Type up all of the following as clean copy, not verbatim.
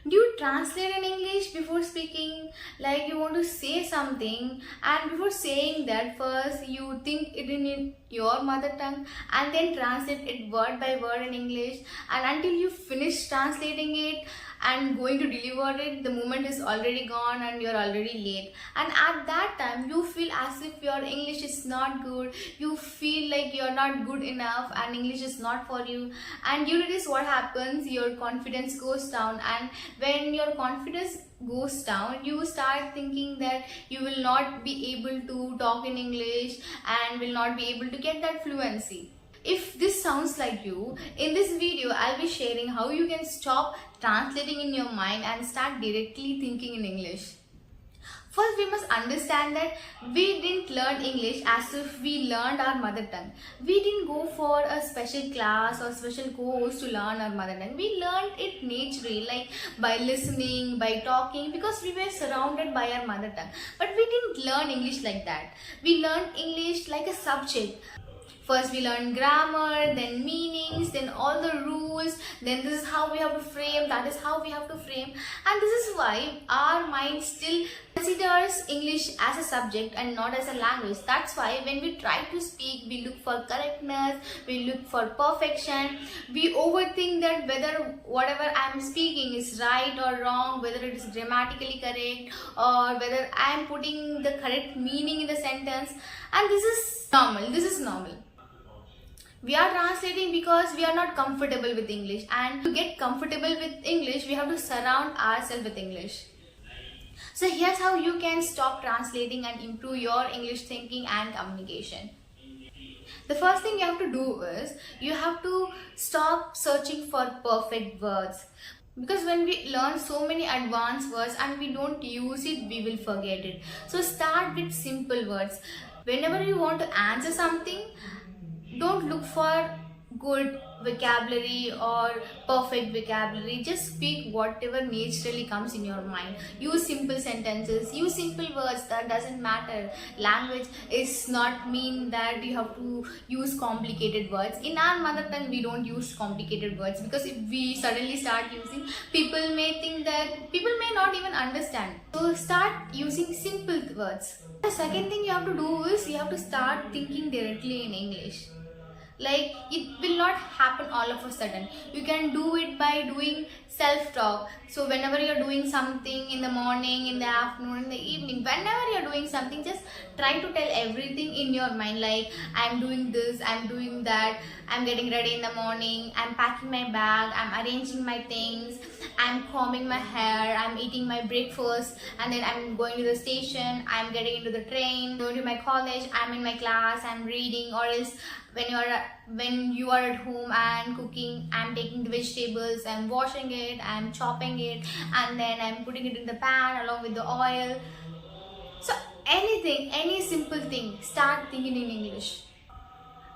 Do you translate in English before speaking? Like you want to say something, and before saying that, first you think it in your mother tongue and then translate it word by word in English, and until you finish translating it and going to deliver it, the moment is already gone and you're already late. And at that time you feel as if your English is not good, you feel like you're not good enough and English is not for you. And due to this, what happens, your confidence goes down, and when your confidence goes down, you start thinking that you will not be able to talk in English and will not be able to get that fluency. If this sounds like you, in this video I'll be sharing how you can stop translating in your mind and start directly thinking in English. First, we must understand that we didn't learn English as if we learned our mother tongue. We didn't go for a special class or special course to learn our mother tongue. We learned it naturally, like by listening, by talking, because we were surrounded by our mother tongue. But we didn't learn English like that. We learned English like a subject. First we learn grammar, then meanings, then all the rules, then this is how we have to frame, that is how we have to frame. And this is why our mind still considers English as a subject and not as a language. That's why when we try to speak, we look for correctness, we look for perfection, we overthink that whether whatever I am speaking is right or wrong, whether it is grammatically correct or whether I am putting the correct meaning in the sentence. And this is normal. We are translating because we are not comfortable with English, and to get comfortable with English, we have to surround ourselves with English. So here's how you can stop translating and improve your English thinking and communication. The first thing you have to do is, you have to stop searching for perfect words. Because when we learn so many advanced words and we don't use it, we will forget it. So start with simple words. Whenever you want to answer something, don't look for good vocabulary or perfect vocabulary. Just speak whatever naturally comes in your mind. Use simple sentences, use simple words. That doesn't matter. Language is not mean that you have to use complicated words. In our mother tongue, we don't use complicated words, because if we suddenly start using, people may think that, people may not even understand. So start using simple words. The second thing you have to do is, you have to start thinking directly in English. Like, it will not happen all of a sudden. You can do it by doing self-talk. So whenever you're doing something in the morning, in the afternoon, in the evening, whenever you're doing something, just try to tell everything in your mind. Like, I'm doing this, I'm doing that, I'm getting ready in the morning, I'm packing my bag, I'm arranging my things, I'm combing my hair, I'm eating my breakfast, and then I'm going to the station, I'm getting into the train, going to my college, I'm in my class, I'm reading. Or else when you are at home and cooking, I'm taking the vegetables, I'm washing it, I'm chopping it, and then I'm putting it in the pan along with the oil. So anything, any simple thing, start thinking in English.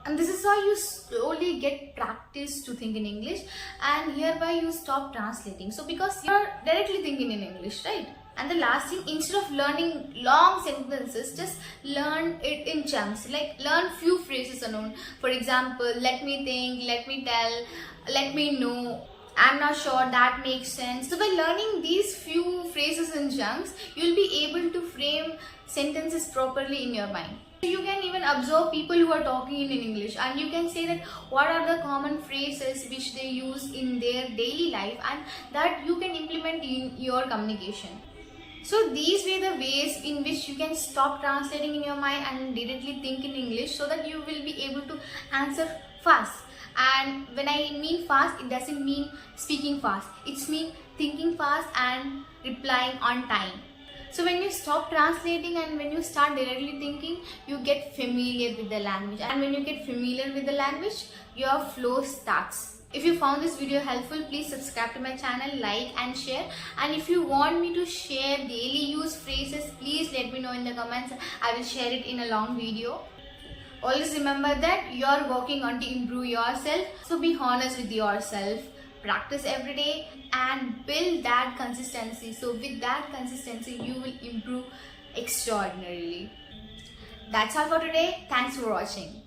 And this is how you slowly get practice to think in English, and hereby you stop translating. So because you're directly thinking in English, right? And the last thing, instead of learning long sentences, just learn it in chunks. Like, learn few phrases alone. For example, let me think, let me tell, let me know, I'm not sure, that makes sense. So by learning these few phrases in chunks, you'll be able to frame sentences properly in your mind. You can even observe people who are talking in English, and you can say that what are the common phrases which they use in their daily life, and that you can implement in your communication. So these were the ways in which you can stop translating in your mind and directly think in English, so that you will be able to answer fast. And when I mean fast, it doesn't mean speaking fast. It's mean thinking fast and replying on time. So when you stop translating and when you start directly thinking, you get familiar with the language. And when you get familiar with the language, your flow starts. If you found this video helpful, please subscribe to my channel, like and share. And if you want me to share daily use phrases, please let me know in the comments. I will share it in a long video. Always remember that you are working on to improve yourself. So be honest with yourself. Practice every day and build that consistency. So with that consistency, you will improve extraordinarily. That's all for today. Thanks for watching.